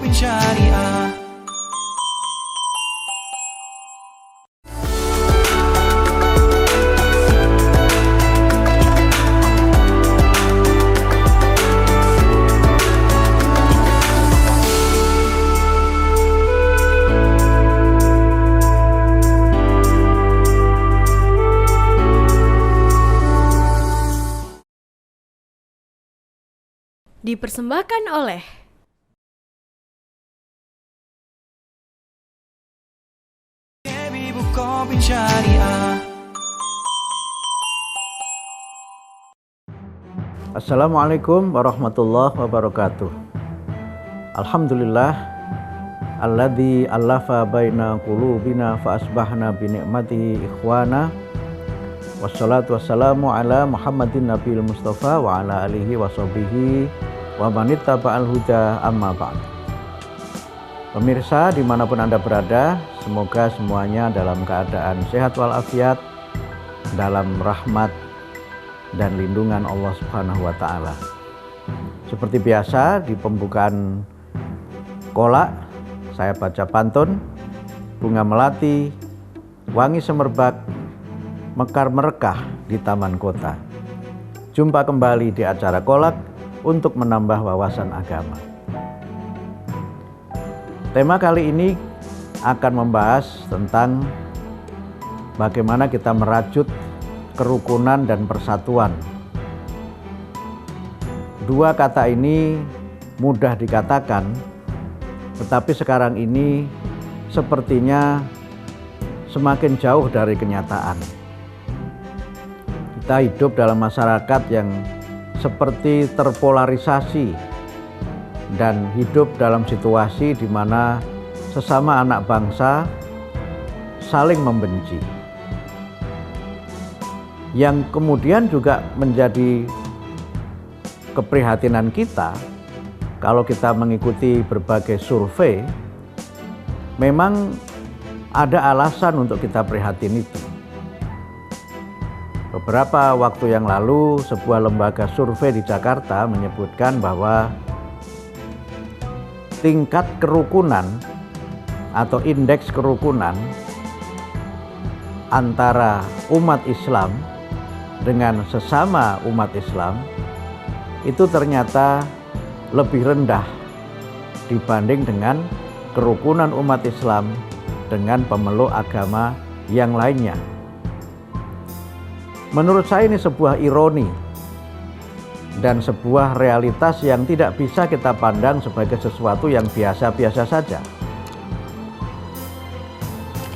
Syariah. Dipersembahkan oleh Syariah. Assalamualaikum warahmatullahi wabarakatuh. Alhamdulillah alladzi allafa baina qulubina fa asbahna bi ni'matihi ikhwana. Wassalatu wassalamu ala Muhammadin nabiyil mustafa wa ala alihi wa sahbihi wa man ittaba'al huda amma ba'd. Pemirsa dimanapun Anda berada, semoga semuanya dalam keadaan sehat walafiat, dalam rahmat dan lindungan Allah Subhanahu wa Ta'ala. Seperti biasa, di pembukaan kolak saya baca pantun, bunga melati, wangi semerbak, mekar merekah di taman kota. Jumpa kembali di acara kolak untuk menambah wawasan agama. Tema kali ini akan membahas tentang bagaimana kita merajut kerukunan dan persatuan. Dua kata ini mudah dikatakan, tetapi sekarang ini sepertinya semakin jauh dari kenyataan. Kita hidup dalam masyarakat yang seperti terpolarisasi dan hidup dalam situasi di mana sesama anak bangsa saling membenci. Yang kemudian juga menjadi keprihatinan kita, kalau kita mengikuti berbagai survei, memang ada alasan untuk kita prihatin itu. Beberapa waktu yang lalu, sebuah lembaga survei di Jakarta menyebutkan bahwa tingkat kerukunan atau indeks kerukunan antara umat Islam dengan sesama umat Islam itu ternyata lebih rendah dibanding dengan kerukunan umat Islam dengan pemeluk agama yang lainnya. Menurut saya ini sebuah ironi dan sebuah realitas yang tidak bisa kita pandang sebagai sesuatu yang biasa-biasa saja.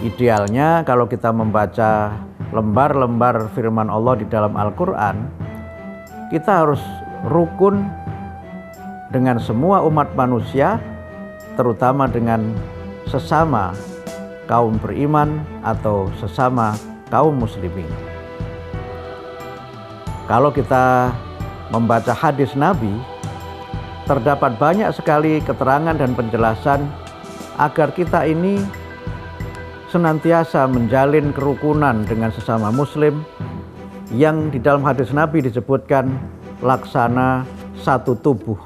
Idealnya kalau kita membaca lembar-lembar firman Allah di dalam Al-Quran, kita harus rukun dengan semua umat manusia, terutama dengan sesama kaum beriman atau sesama kaum muslimin. Kalau kita membaca hadis Nabi, terdapat banyak sekali keterangan dan penjelasan agar kita ini senantiasa menjalin kerukunan dengan sesama muslim yang di dalam hadis Nabi disebutkan laksana satu tubuh.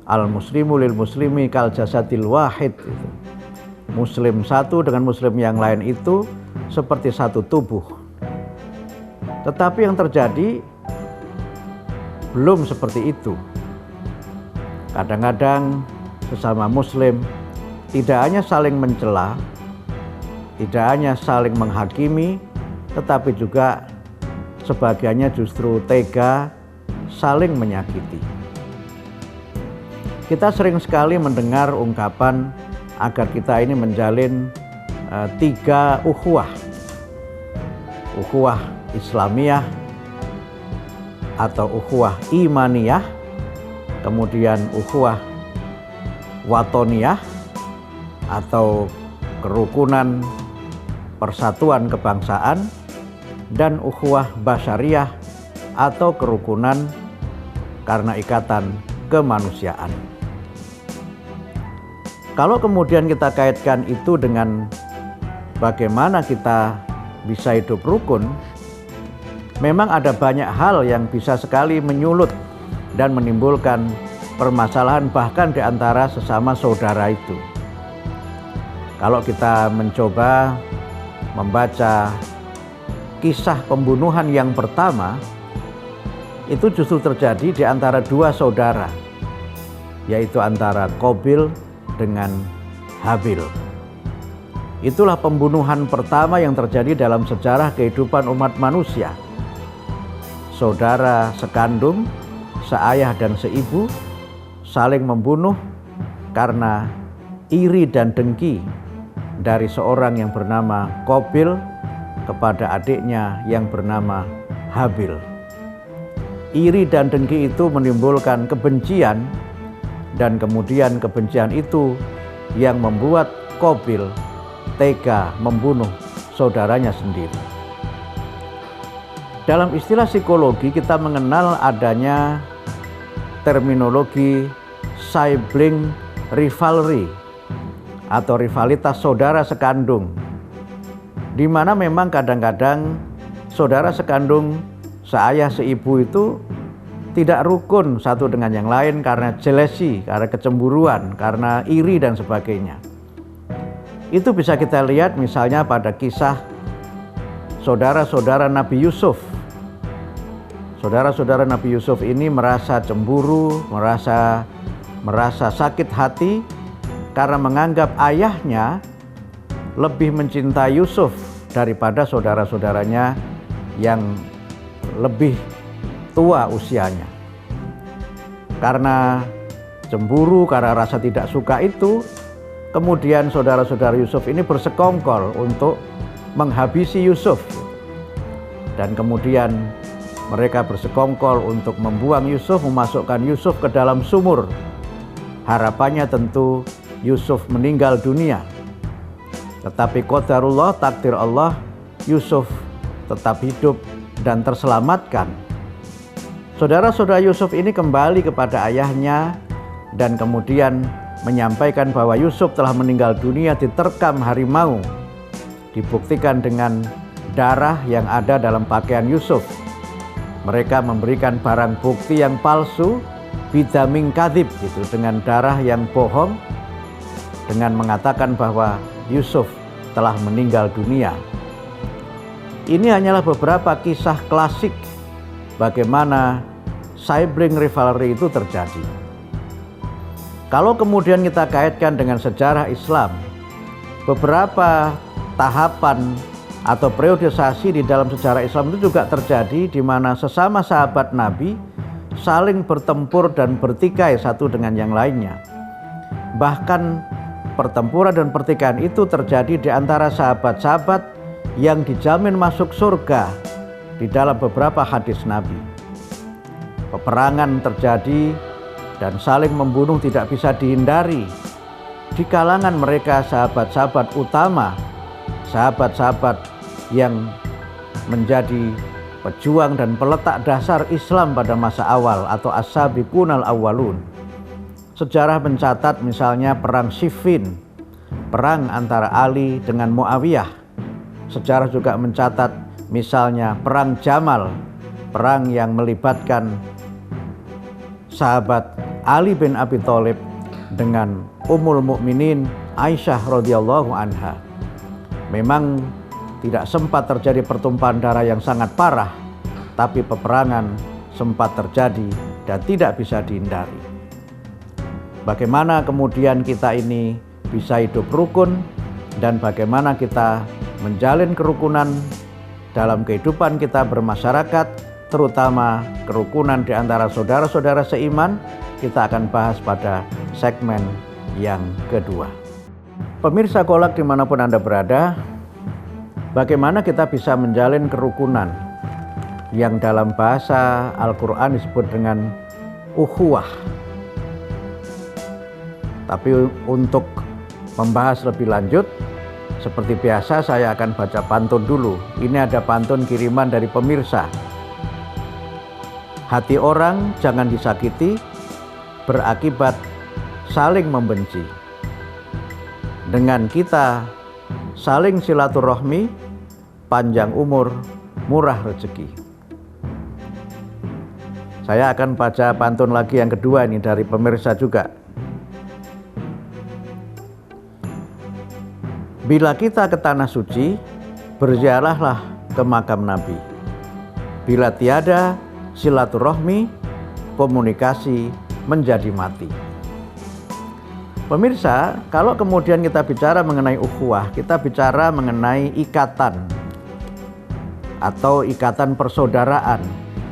Al-muslimu lil muslimi kal jasadil wahid. Muslim satu dengan muslim yang lain itu seperti satu tubuh. Tetapi yang terjadi belum seperti itu. Kadang-kadang sesama muslim tidak hanya saling mencela, tidak hanya saling menghakimi, tetapi juga sebagiannya justru tega saling menyakiti. Kita sering sekali mendengar ungkapan agar kita ini menjalin tiga ukhuwah. Ukhuwah Islamiyah atau ukhuwah imaniyah, kemudian ukhuwah watoniyah atau kerukunan persatuan kebangsaan, dan ukhuwah basyariyah atau kerukunan karena ikatan kemanusiaan. Kalau kemudian kita kaitkan itu dengan bagaimana kita bisa hidup rukun, memang ada banyak hal yang bisa sekali menyulut dan menimbulkan permasalahan bahkan di antara sesama saudara itu. Kalau kita mencoba membaca kisah pembunuhan yang pertama, itu justru terjadi di antara dua saudara, yaitu antara Qabil dengan Habil. Itulah pembunuhan pertama yang terjadi dalam sejarah kehidupan umat manusia. Saudara sekandung, seayah dan seibu, saling membunuh karena iri dan dengki dari seorang yang bernama Qabil kepada adiknya yang bernama Habil. Iri dan dengki itu menimbulkan kebencian, dan kemudian kebencian itu yang membuat Qabil tega membunuh saudaranya sendiri. Dalam istilah psikologi kita mengenal adanya terminologi sibling rivalry atau rivalitas saudara sekandung, di mana memang kadang-kadang saudara sekandung seayah seibu itu tidak rukun satu dengan yang lain karena jealousy, karena kecemburuan, karena iri dan sebagainya. Itu bisa kita lihat misalnya pada kisah saudara-saudara Nabi Yusuf. Saudara-saudara Nabi Yusuf ini merasa cemburu, merasa sakit hati karena menganggap ayahnya lebih mencintai Yusuf daripada saudara-saudaranya yang lebih tua usianya. Karena cemburu, karena rasa tidak suka itu, kemudian saudara-saudara Yusuf ini bersekongkol untuk menghabisi Yusuf. Dan kemudian mereka bersekongkol untuk membuang Yusuf, memasukkan Yusuf ke dalam sumur. Harapannya tentu Yusuf meninggal dunia. Tetapi qadarullah, takdir Allah, Yusuf tetap hidup dan terselamatkan. Saudara-saudara Yusuf ini kembali kepada ayahnya dan kemudian menyampaikan bahwa Yusuf telah meninggal dunia diterkam harimau. Dibuktikan dengan darah yang ada dalam pakaian Yusuf. Mereka memberikan barang bukti yang palsu, bidamin kadzib, gitu, dengan darah yang bohong, dengan mengatakan bahwa Yusuf telah meninggal dunia. Ini hanyalah beberapa kisah klasik bagaimana sibling rivalry itu terjadi. Kalau kemudian kita kaitkan dengan sejarah Islam, beberapa tahapan atau periodisasi di dalam sejarah Islam itu juga terjadi di mana sesama sahabat Nabi saling bertempur dan bertikai satu dengan yang lainnya. Bahkan pertempuran dan pertikaian itu terjadi di antara sahabat-sahabat yang dijamin masuk surga di dalam beberapa hadis Nabi. Peperangan terjadi dan saling membunuh tidak bisa dihindari di kalangan mereka sahabat-sahabat utama, sahabat-sahabat yang menjadi pejuang dan peletak dasar Islam pada masa awal atau as-sabiqunal awwalun. Sejarah mencatat misalnya perang Siffin, perang antara Ali dengan Muawiyah. Sejarah juga mencatat misalnya perang Jamal, perang yang melibatkan sahabat Ali bin Abi Thalib dengan Ummul Mukminin Aisyah radhiyallahu anha. Memang tidak sempat terjadi pertumpahan darah yang sangat parah, tapi peperangan sempat terjadi dan tidak bisa dihindari. Bagaimana kemudian kita ini bisa hidup rukun dan bagaimana kita menjalin kerukunan dalam kehidupan kita bermasyarakat, terutama kerukunan di antara saudara-saudara seiman, kita akan bahas pada segmen yang kedua. Pemirsa Kolak dimanapun Anda berada, bagaimana kita bisa menjalin kerukunan yang dalam bahasa Al-Quran disebut dengan ukhuwah. Tapi untuk membahas lebih lanjut, seperti biasa saya akan baca pantun dulu. Ini ada pantun kiriman dari pemirsa. Hati orang jangan disakiti, berakibat saling membenci. Dengan kita saling silaturahmi, panjang umur, murah rezeki. Saya akan baca pantun lagi yang kedua ini dari pemirsa juga. Bila kita ke tanah suci, berziarahlah ke makam Nabi. Bila tiada silaturahmi, komunikasi menjadi mati. Pemirsa, kalau kemudian kita bicara mengenai ukhuwah, kita bicara mengenai ikatan atau ikatan persaudaraan,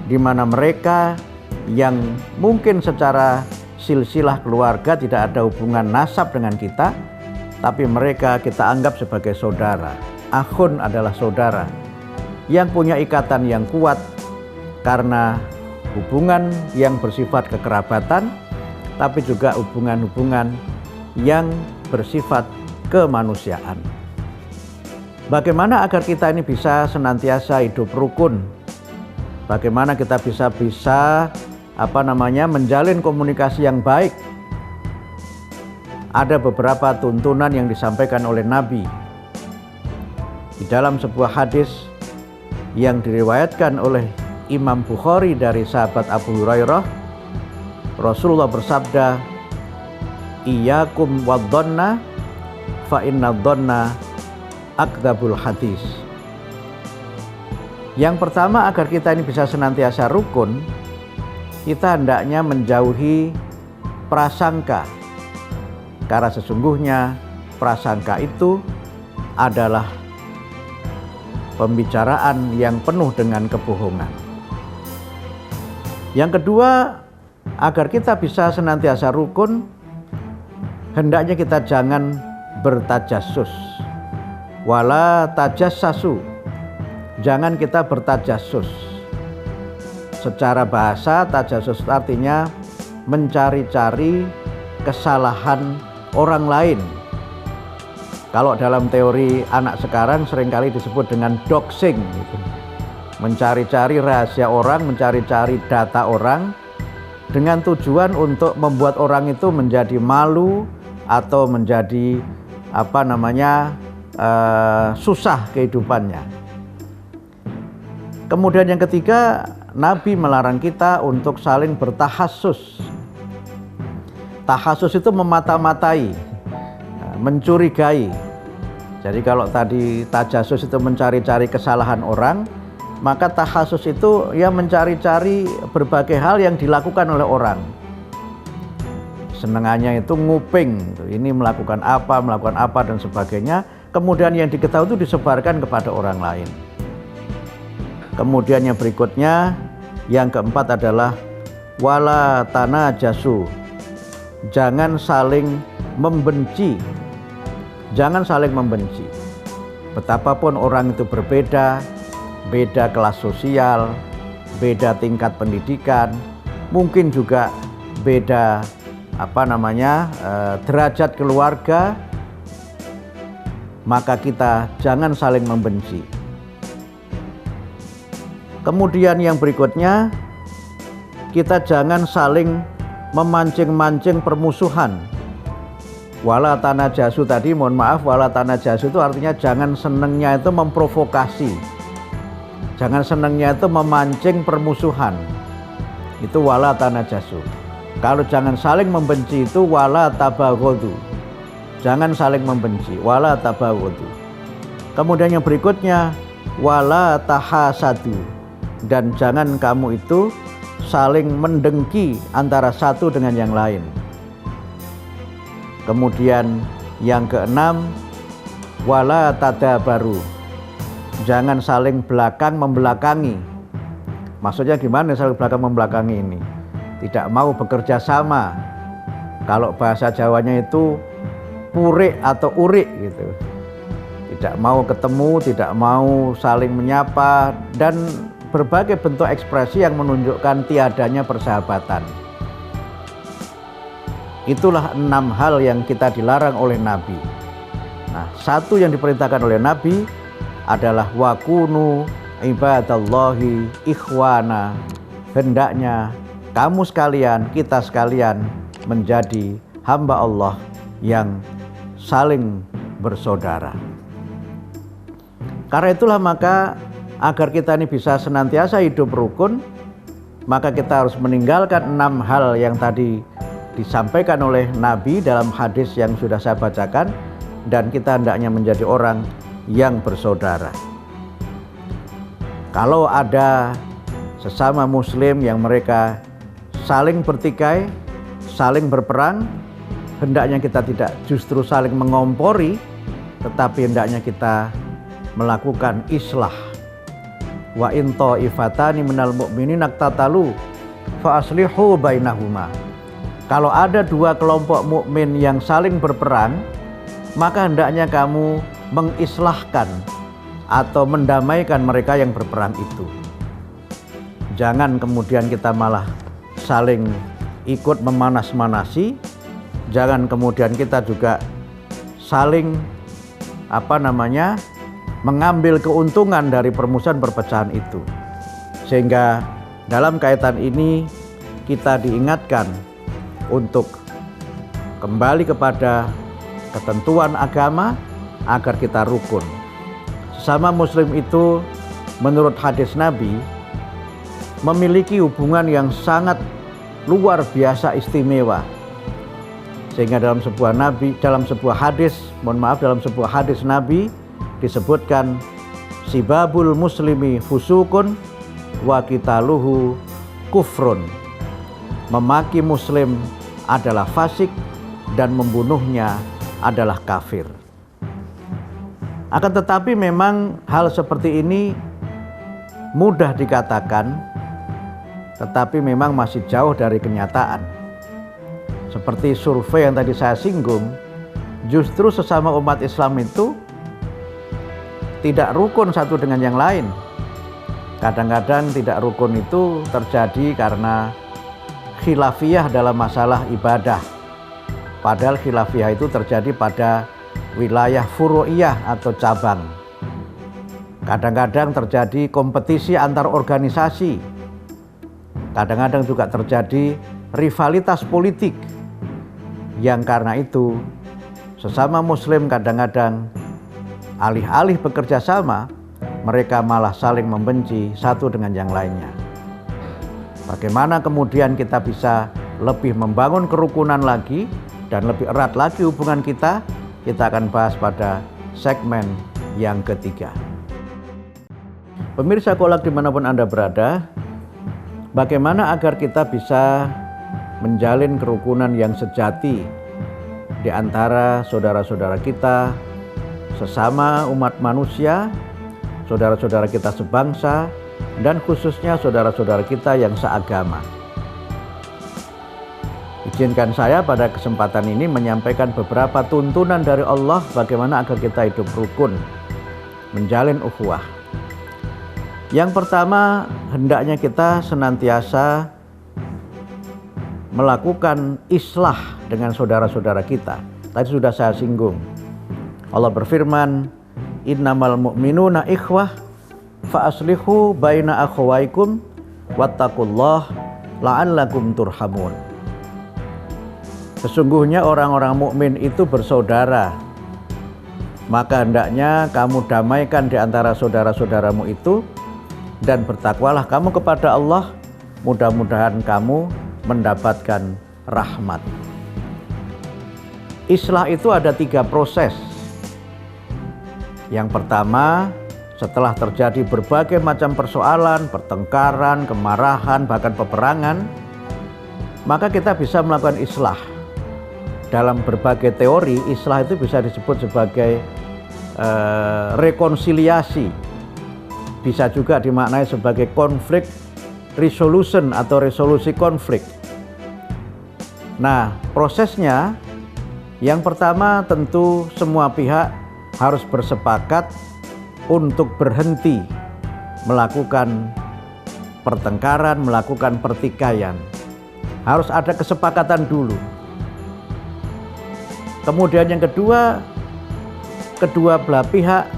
di mana mereka yang mungkin secara silsilah keluarga tidak ada hubungan nasab dengan kita, tapi mereka kita anggap sebagai saudara. Akhun adalah saudara yang punya ikatan yang kuat karena hubungan yang bersifat kekerabatan, tapi juga hubungan-hubungan yang bersifat kemanusiaan. Bagaimana agar kita ini bisa senantiasa hidup rukun? Bagaimana kita bisa menjalin komunikasi yang baik? Ada beberapa tuntunan yang disampaikan oleh Nabi. Di dalam sebuah hadis yang diriwayatkan oleh Imam Bukhari dari sahabat Abu Hurairah, Rasulullah bersabda, "Iyyakum wadh-dhanna fa inna-dhanna akdzabul hadis." Yang pertama, agar kita ini bisa senantiasa rukun, kita hendaknya menjauhi prasangka. Karena sesungguhnya prasangka itu adalah pembicaraan yang penuh dengan kebohongan. Yang kedua, agar kita bisa senantiasa rukun, hendaknya kita jangan bertajassus. Wala tajassasu. Jangan kita bertajassus. Secara bahasa, tajassus artinya mencari-cari kesalahan orang lain. Kalau dalam teori anak sekarang seringkali disebut dengan doxing, gitu. Mencari-cari rahasia orang, mencari-cari data orang dengan tujuan untuk membuat orang itu menjadi malu atau menjadi susah kehidupannya. Kemudian yang ketiga, Nabi melarang kita untuk saling bertahassus. Tahassus itu memata-matai, mencurigai. Jadi kalau tadi tajassus itu mencari-cari kesalahan orang, maka tahassus itu ya mencari-cari berbagai hal yang dilakukan oleh orang. Senengannya itu nguping, ini melakukan apa dan sebagainya. Kemudian yang diketahui itu disebarkan kepada orang lain. Kemudian yang berikutnya, yang keempat adalah wala tanajasu. Jangan saling membenci. Jangan saling membenci. Betapapun orang itu berbeda, beda kelas sosial, beda tingkat pendidikan, mungkin juga beda derajat keluarga, maka kita jangan saling membenci. Kemudian yang berikutnya, kita jangan saling memancing-mancing permusuhan. Wala tanajasu tadi, wala tanajasu itu artinya jangan senengnya itu memprovokasi. Jangan senengnya itu memancing permusuhan. Itu wala tanajasu. Kalau jangan saling membenci itu wala tabaghadu. Jangan saling membenci, wala tabaghadu. Kemudian yang berikutnya wala tahasadu. Dan jangan kamu itu saling mendengki antara satu dengan yang lain. Kemudian yang keenam, wala tadabaru. Jangan saling belakang membelakangi. Maksudnya gimana saling belakang membelakangi ini? Tidak mau bekerja sama. Kalau bahasa Jawanya itu purik atau urik gitu. Tidak mau ketemu, tidak mau saling menyapa, dan berbagai bentuk ekspresi yang menunjukkan tiadanya persahabatan. Itulah 6 hal yang kita dilarang oleh Nabi. Nah, satu yang diperintahkan oleh Nabi adalah wakunu ibadallahi ikhwana. Hendaknya kamu sekalian, kita sekalian menjadi hamba Allah yang saling bersaudara. Karena itulah maka agar kita ini bisa senantiasa hidup rukun, maka kita harus meninggalkan 6 hal yang tadi disampaikan oleh Nabi dalam hadis yang sudah saya bacakan, dan kita hendaknya menjadi orang yang bersaudara. Kalau ada sesama muslim yang mereka saling bertikai, saling berperang, hendaknya kita tidak justru saling mengompori, tetapi hendaknya kita melakukan islah. Wa in ta'ifatani minal mu'minina iqtatalu fa aslihu bainahuma. Kalau ada 2 kelompok mukmin yang saling berperang, maka hendaknya kamu mengislahkan atau mendamaikan mereka yang berperang itu. Jangan kemudian kita malah saling ikut memanas-manasi. Jangan kemudian kita juga saling mengambil keuntungan dari permusuhan perpecahan itu. Sehingga dalam kaitan ini kita diingatkan untuk kembali kepada ketentuan agama agar kita rukun. Sesama muslim itu menurut hadis Nabi memiliki hubungan yang sangat luar biasa istimewa. Sehingga dalam sebuah hadis Nabi disebutkan sibabul muslimi fusukun wa qitaluhu kufrun. Memaki muslim adalah fasik dan membunuhnya adalah kafir. Akan tetapi memang hal seperti ini mudah dikatakan, tetapi memang masih jauh dari kenyataan. Seperti survei yang tadi saya singgung, justru sesama umat Islam itu tidak rukun satu dengan yang lain. Kadang-kadang tidak rukun itu terjadi karena khilafiyah dalam masalah ibadah. Padahal khilafiyah itu terjadi pada wilayah furu'iyah atau cabang. Kadang-kadang terjadi kompetisi antar organisasi. Kadang-kadang juga terjadi rivalitas politik. Yang karena itu sesama muslim kadang-kadang alih-alih bekerja sama, mereka malah saling membenci satu dengan yang lainnya. Bagaimana kemudian kita bisa lebih membangun kerukunan lagi dan lebih erat lagi hubungan kita akan bahas pada segmen yang ketiga. Pemirsa Kolak dimanapun Anda berada, bagaimana agar kita bisa menjalin kerukunan yang sejati di antara saudara-saudara kita, sesama umat manusia, saudara-saudara kita sebangsa, dan khususnya saudara-saudara kita yang seagama. Izinkan saya pada kesempatan ini menyampaikan beberapa tuntunan dari Allah bagaimana agar kita hidup rukun, menjalin ukhuwah. Yang pertama, hendaknya kita senantiasa melakukan islah dengan saudara-saudara kita. Tadi sudah saya singgung. Allah berfirman, innamal mu'minuna ikhwah fa aslihu baina akhwaikum wattaqullah la'allakum turhamun. Sesungguhnya orang-orang mukmin itu bersaudara. Maka hendaknya kamu damaikan di antara saudara-saudaramu itu dan bertakwalah kamu kepada Allah, mudah-mudahan kamu mendapatkan rahmat. Islah itu ada 3 proses. Yang pertama, setelah terjadi berbagai macam persoalan, pertengkaran, kemarahan, bahkan peperangan, maka kita bisa melakukan islah. Dalam berbagai teori, islah itu bisa disebut sebagai rekonsiliasi. Bisa juga dimaknai sebagai konflik resolution atau resolusi konflik. Nah, prosesnya yang pertama tentu semua pihak harus bersepakat untuk berhenti melakukan pertengkaran, melakukan pertikaian. Harus ada kesepakatan dulu. Kemudian yang kedua, kedua belah pihak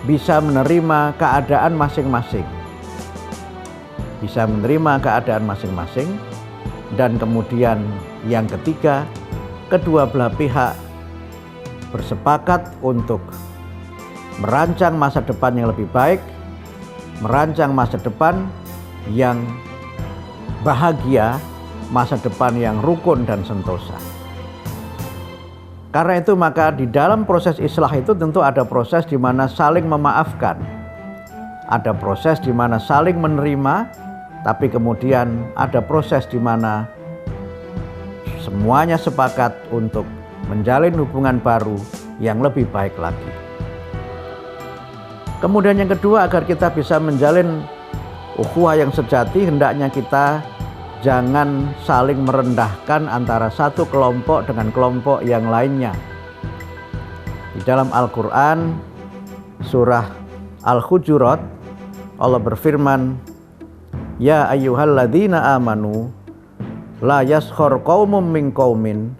bisa menerima keadaan masing-masing. Bisa menerima keadaan masing-masing. Dan kemudian yang ketiga, kedua belah pihak bersepakat untuk merancang masa depan yang lebih baik, merancang masa depan yang bahagia, masa depan yang rukun dan sentosa. Karena itu maka di dalam proses islah itu tentu ada proses di mana saling memaafkan. Ada proses di mana saling menerima, tapi kemudian ada proses di mana semuanya sepakat untuk menjalin hubungan baru yang lebih baik lagi. Kemudian yang kedua, agar kita bisa menjalin ukhuwah yang sejati, hendaknya kita jangan saling merendahkan antara satu kelompok dengan kelompok yang lainnya. Di dalam Al-Quran, surah Al-Hujurat, Allah berfirman, Ya ayyuhalladzina amanu, la yaskhor qaumum min qaumin,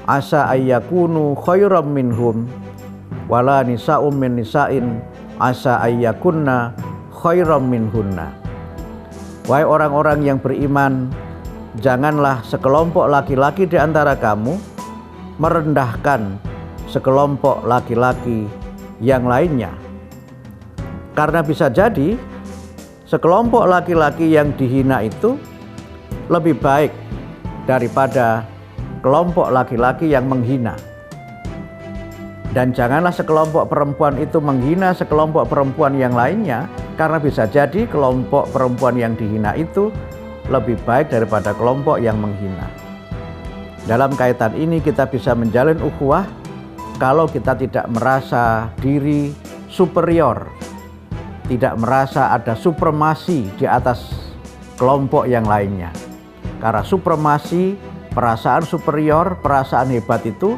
asa ayyakunu khairam minhum, wala nisa'um min nisa'in, asa ayyakunna khairam minhunna. Wahai orang-orang yang beriman, janganlah sekelompok laki-laki di antara kamu merendahkan sekelompok laki-laki yang lainnya. Karena bisa jadi sekelompok laki-laki yang dihina itu lebih baik daripada kelompok laki-laki yang menghina. Dan janganlah sekelompok perempuan itu menghina sekelompok perempuan yang lainnya, karena bisa jadi kelompok perempuan yang dihina itu lebih baik daripada kelompok yang menghina. Dalam kaitan ini kita bisa menjalin ukhuwah kalau kita tidak merasa diri superior, tidak merasa ada supremasi di atas kelompok yang lainnya. Karena supremasi, perasaan superior, perasaan hebat itu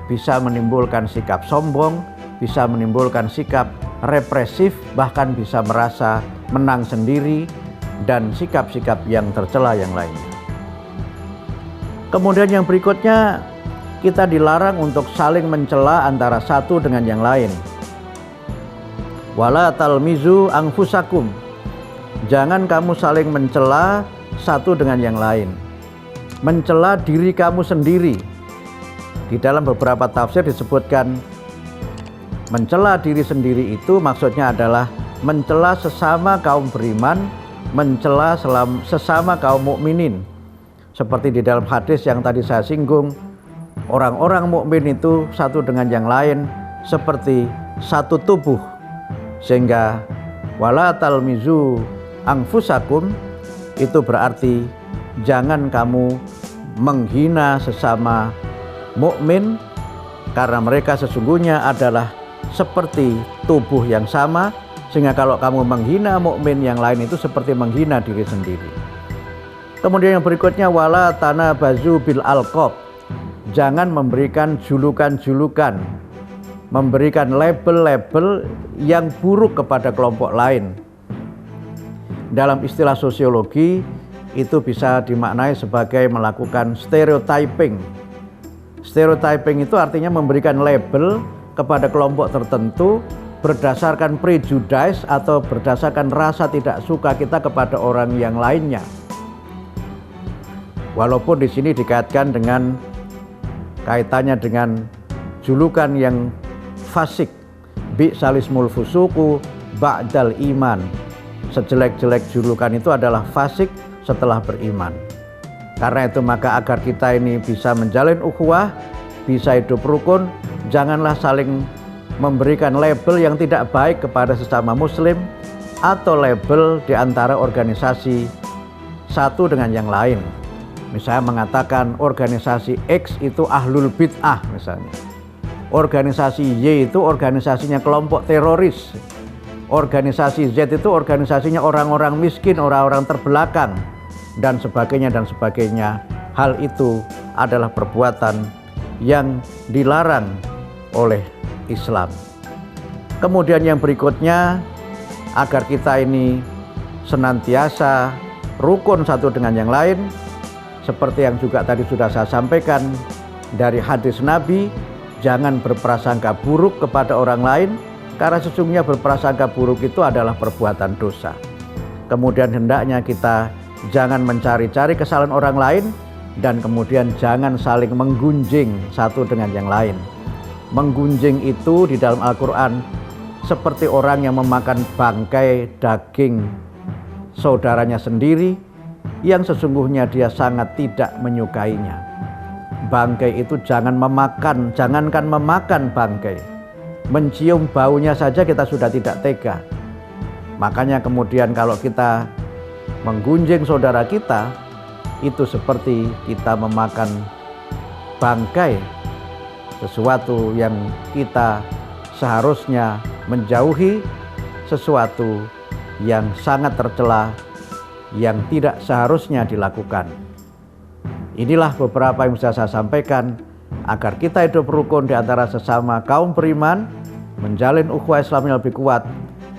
bisa menimbulkan sikap sombong, bisa menimbulkan sikap represif, bahkan bisa merasa menang sendiri, dan sikap-sikap yang tercela yang lainnya. Kemudian yang berikutnya, kita dilarang untuk saling mencela antara satu dengan yang lain. Wala talmizu anfusakum, jangan kamu saling mencela satu dengan yang lain. Mencela diri kamu sendiri. Di dalam beberapa tafsir disebutkan mencela diri sendiri itu maksudnya adalah mencela sesama kaum beriman, mencela sesama kaum mukminin. Seperti di dalam hadis yang tadi saya singgung, orang-orang mukmin itu satu dengan yang lain seperti satu tubuh. Sehingga wala talmizu anfusakum itu berarti jangan kamu menghina sesama mukmin, karena mereka sesungguhnya adalah seperti tubuh yang sama, sehingga kalau kamu menghina mukmin yang lain itu seperti menghina diri sendiri. Kemudian yang berikutnya wala tanabazu bil alqab, jangan memberikan julukan-julukan, memberikan label-label yang buruk kepada kelompok lain. Dalam istilah sosiologi itu bisa dimaknai sebagai melakukan stereotyping. Stereotyping itu artinya memberikan label kepada kelompok tertentu berdasarkan prejudice atau berdasarkan rasa tidak suka kita kepada orang yang lainnya. Walaupun di sini dikaitkan dengan kaitannya dengan julukan yang fasik, bi'salismul fusuku ba'dal iman. Sejelek-jelek julukan itu adalah fasik setelah beriman. Karena itu maka agar kita ini bisa menjalin ukhuwah, bisa hidup rukun, janganlah saling memberikan label yang tidak baik kepada sesama muslim atau label di antara organisasi satu dengan yang lain. Misalnya mengatakan organisasi X itu ahlul bid'ah misalnya. Organisasi Y itu organisasinya kelompok teroris. Organisasi Z itu organisasinya orang-orang miskin, orang-orang terbelakang, dan sebagainya dan sebagainya. Hal itu adalah perbuatan yang dilarang oleh Islam. Kemudian yang berikutnya, agar kita ini senantiasa rukun satu dengan yang lain, seperti yang juga tadi sudah saya sampaikan dari hadis Nabi, jangan berprasangka buruk kepada orang lain, karena sesungguhnya berprasangka buruk itu adalah perbuatan dosa. Kemudian hendaknya kita jangan mencari-cari kesalahan orang lain, dan kemudian jangan saling menggunjing satu dengan yang lain. Menggunjing itu di dalam Al-Quran seperti orang yang memakan bangkai daging saudaranya sendiri, yang sesungguhnya dia sangat tidak menyukainya. Bangkai itu jangankan memakan bangkai, mencium baunya saja kita sudah tidak tega. Makanya kemudian kalau kita menggunjing saudara kita, itu seperti kita memakan bangkai, sesuatu yang kita seharusnya menjauhi, sesuatu yang sangat tercela, yang tidak seharusnya dilakukan. Inilah beberapa yang bisa saya sampaikan agar kita hidup rukun di antara sesama kaum beriman, menjalin ukhuwah Islam yang lebih kuat.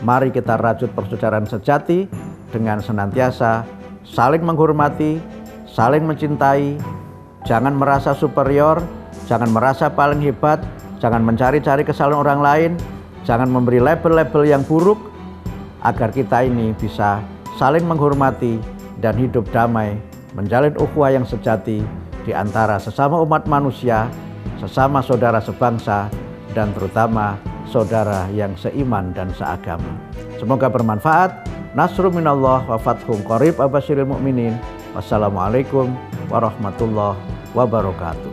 Mari kita rajut persaudaraan sejati dengan senantiasa saling menghormati, saling mencintai, jangan merasa superior, jangan merasa paling hebat, jangan mencari-cari kesalahan orang lain, jangan memberi label-label yang buruk, agar kita ini bisa saling menghormati dan hidup damai, menjalin ukhuwah yang sejati di antara sesama umat manusia, sesama saudara sebangsa, dan terutama saudara yang seiman dan seagama. Semoga bermanfaat. Nasrun minallah wa fathun qarib, abasyiril mu'minin. Wassalamualaikum warahmatullahi wabarakatuh.